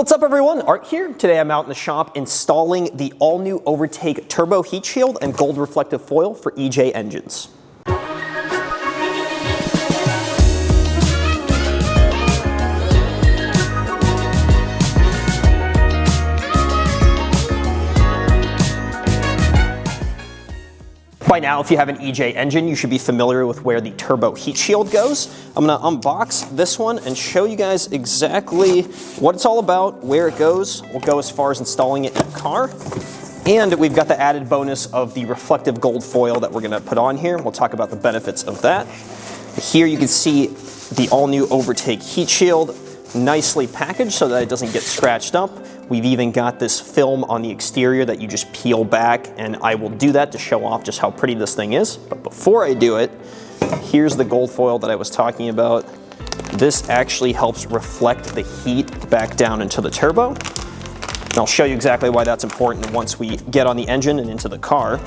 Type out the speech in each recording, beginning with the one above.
What's up everyone, Art here. Today I'm out in the shop installing the all-new OVERTAKE turbo heat shield and gold reflective foil for EJ engines. By now, if you have an EJ engine, you should be familiar with where the turbo heat shield goes. I'm gonna unbox this one and show you guys exactly what it's all about, where it goes. We'll go as far as installing it in the car. And we've got the added bonus of the reflective gold foil that we're gonna put on here. We'll talk about the benefits of that. Here you can see the all-new OVERTAKE heat shield, nicely packaged so that it doesn't get scratched up. We've even got this film on the exterior that you just peel back, and I will do that to show off just how pretty this thing is. But before I do it, here's the gold foil that I was talking about. This actually helps reflect the heat back down into the turbo. And I'll show you exactly why that's important once we get on the engine and into the car.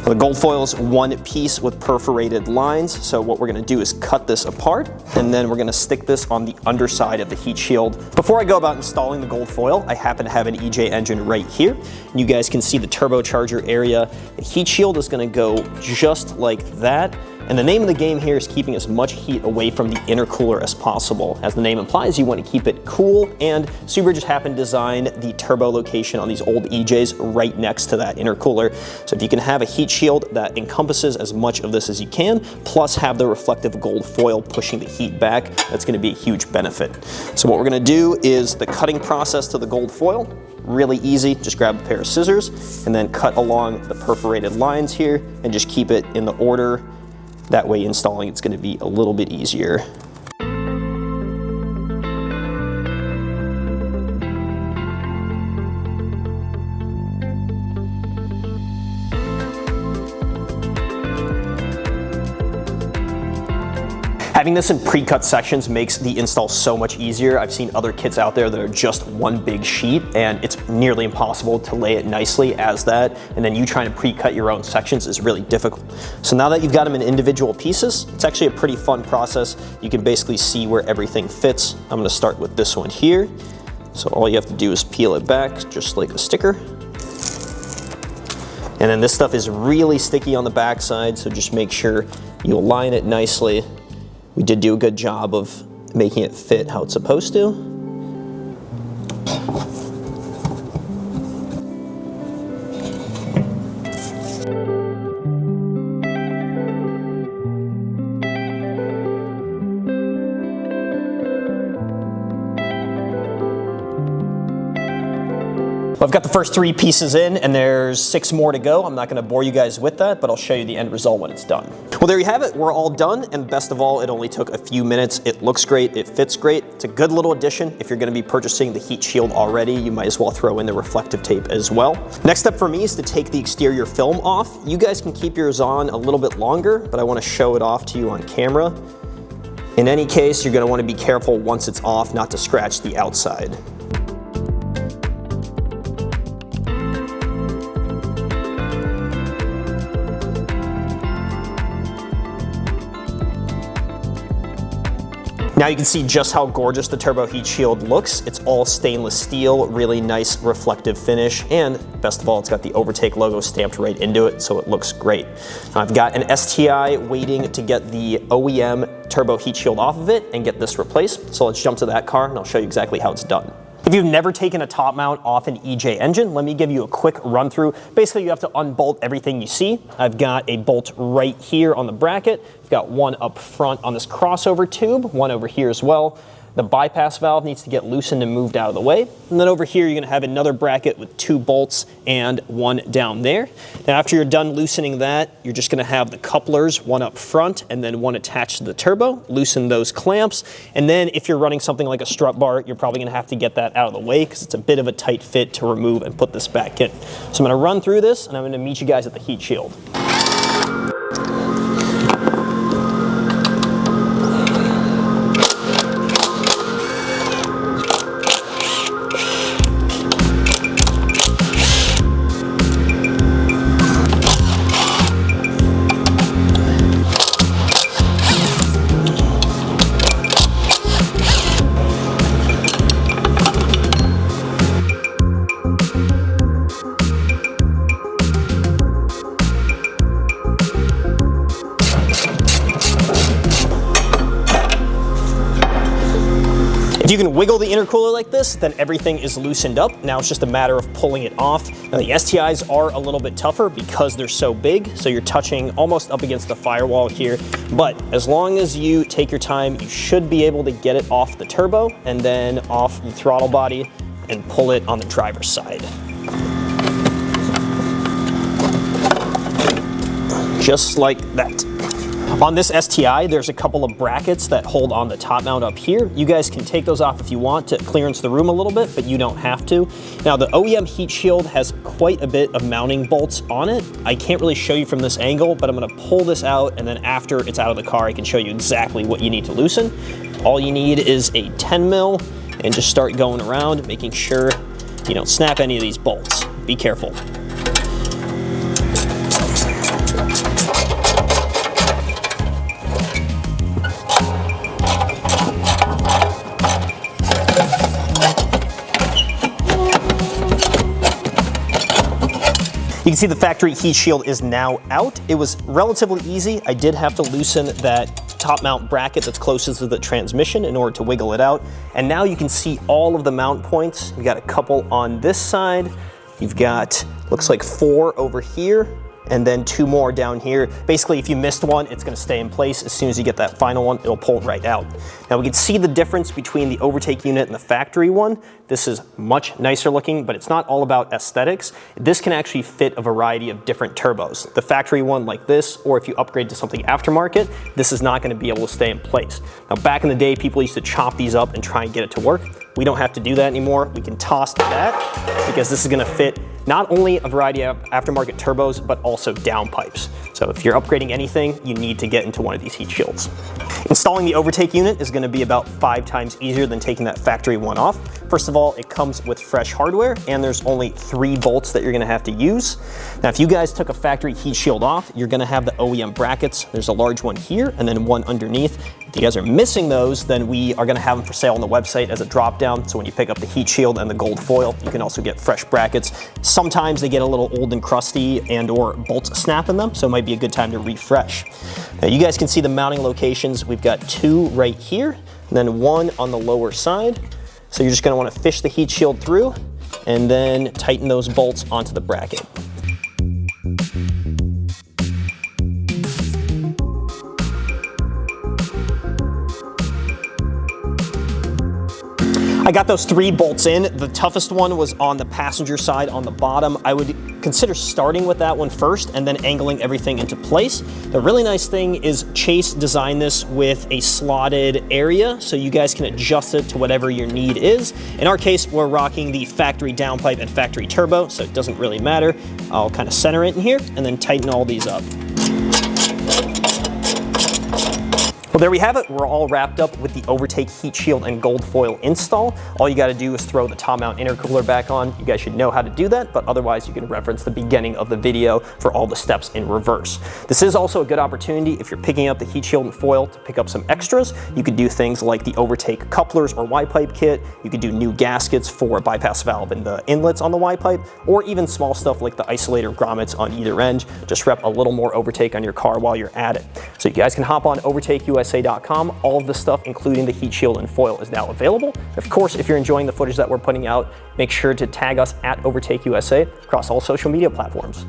The gold foil is one piece with perforated lines, so what we're going to do is cut this apart, and then we're going to stick this on the underside of the heat shield. Before I go about installing the gold foil, I happen to have an EJ engine right here. You guys can see the turbocharger area. The heat shield is going to go just like that. And the name of the game here is keeping as much heat away from the intercooler as possible. As the name implies, you want to keep it cool, and Subaru just happened to design the turbo location on these old EJs right next to that intercooler. So if you can have a heat shield that encompasses as much of this as you can, plus have the reflective gold foil pushing the heat back, that's going to be a huge benefit. So what we're going to do is the cutting process to the gold foil. Really easy, just grab a pair of scissors and then cut along the perforated lines here and just keep it in the order. That way installing it's going to be a little bit easier. Having this in pre-cut sections makes the install so much easier. I've seen other kits out there that are just one big sheet, and it's nearly impossible to lay it nicely as that, and then you trying to pre-cut your own sections is really difficult. So now that you've got them in individual pieces, it's actually a pretty fun process. You can basically see where everything fits. I'm gonna start with this one here. So all you have to do is peel it back just like a sticker. And then this stuff is really sticky on the backside, so just make sure you align it nicely. We did do a good job of making it fit how it's supposed to. I've got the first 3 pieces in, and there's 6 more to go. I'm not going to bore you guys with that, but I'll show you the end result when it's done. Well, there you have it. We're all done, and best of all, it only took a few minutes. It looks great. It fits great. It's a good little addition. If you're going to be purchasing the heat shield already, you might as well throw in the reflective tape as well. Next step for me is to take the exterior film off. You guys can keep yours on a little bit longer, but I want to show it off to you on camera. In any case, you're going to want to be careful once it's off not to scratch the outside. Now you can see just how gorgeous the turbo heat shield looks. It's all stainless steel, really nice reflective finish, and best of all, it's got the OVERTAKE logo stamped right into it, so it looks great. Now I've got an STI waiting to get the OEM turbo heat shield off of it and get this replaced. So let's jump to that car and I'll show you exactly how it's done. If you've never taken a top mount off an EJ engine, let me give you a quick run through. Basically, you have to unbolt everything you see. I've got a bolt right here on the bracket. I've got one up front on this crossover tube, one over here as well. The bypass valve needs to get loosened and moved out of the way. And then over here, you're gonna have another bracket with 2 bolts and one down there. Now, after you're done loosening that, you're just gonna have the couplers, one up front and then one attached to the turbo. Loosen those clamps. And then if you're running something like a strut bar, you're probably gonna have to get that out of the way because it's a bit of a tight fit to remove and put this back in. So I'm gonna run through this and I'm gonna meet you guys at the heat shield. can wiggle the intercooler like this, then everything is loosened up. Now it's just a matter of pulling it off. Now the STIs are a little bit tougher because they're so big, so you're touching almost up against the firewall here. But as long as you take your time, you should be able to get it off the turbo and then off the throttle body and pull it on the driver's side. Just like that. On this STI, there's a couple of brackets that hold on the top mount up here. You guys can take those off if you want to clearance the room a little bit, but you don't have to. Now the OEM heat shield has quite a bit of mounting bolts on it. I can't really show you from this angle, but I'm gonna pull this out, and then after it's out of the car, I can show you exactly what you need to loosen. All you need is a 10 mil and just start going around, making sure you don't snap any of these bolts. Be careful. You can see the factory heat shield is now out. It was relatively easy. I did have to loosen that top mount bracket that's closest to the transmission in order to wiggle it out. And now you can see all of the mount points. You got a couple on this side. You've got, looks like 4 over here, and then 2 more down here. Basically, if you missed one, it's gonna stay in place. As soon as you get that final one, it'll pull right out. Now we can see the difference between the Overtake unit and the factory one. This is much nicer looking, but it's not all about aesthetics. This can actually fit a variety of different turbos. The factory one like this, or if you upgrade to something aftermarket, this is not gonna be able to stay in place. Now back in the day, people used to chop these up and try and get it to work. We don't have to do that anymore. We can toss that because this is gonna fit not only a variety of aftermarket turbos, but also downpipes. So if you're upgrading anything, you need to get into one of these heat shields. Installing the Overtake unit is gonna be about 5 times easier than taking that factory one off. First of all, it comes with fresh hardware, and there's only 3 bolts that you're gonna have to use. Now, if you guys took a factory heat shield off, you're gonna have the OEM brackets. There's a large one here, and then one underneath. If you guys are missing those, then we are gonna have them for sale on the website as a drop down. So when you pick up the heat shield and the gold foil, you can also get fresh brackets. Sometimes they get a little old and crusty and or bolts snap in them, so it might be a good time to refresh. Now you guys can see the mounting locations. We've got 2 right here, and then 1 on the lower side. So you're just gonna wanna fish the heat shield through and then tighten those bolts onto the bracket. I got those 3 bolts in. The toughest one was on the passenger side on the bottom. I would consider starting with that one first and then angling everything into place. The really nice thing is Chase designed this with a slotted area so you guys can adjust it to whatever your need is. In our case, we're rocking the factory downpipe and factory turbo, so it doesn't really matter. I'll kind of center it in here and then tighten all these up. Well, there we have it. We're all wrapped up with the Overtake heat shield and gold foil install. All you gotta do is throw the top mount intercooler back on. You guys should know how to do that, but otherwise you can reference the beginning of the video for all the steps in reverse. This is also a good opportunity if you're picking up the heat shield and foil to pick up some extras. You could do things like the Overtake couplers or Y-pipe kit. You could do new gaskets for a bypass valve and the inlets on the Y-pipe, or even small stuff like the isolator grommets on either end. Just rep a little more Overtake on your car while you're at it. So you guys can hop on OVERTAKEUSA.com. All of the stuff, including the heat shield and foil, is now available. Of course, if you're enjoying the footage that we're putting out, make sure to tag us at OVERTAKEUSA across all social media platforms.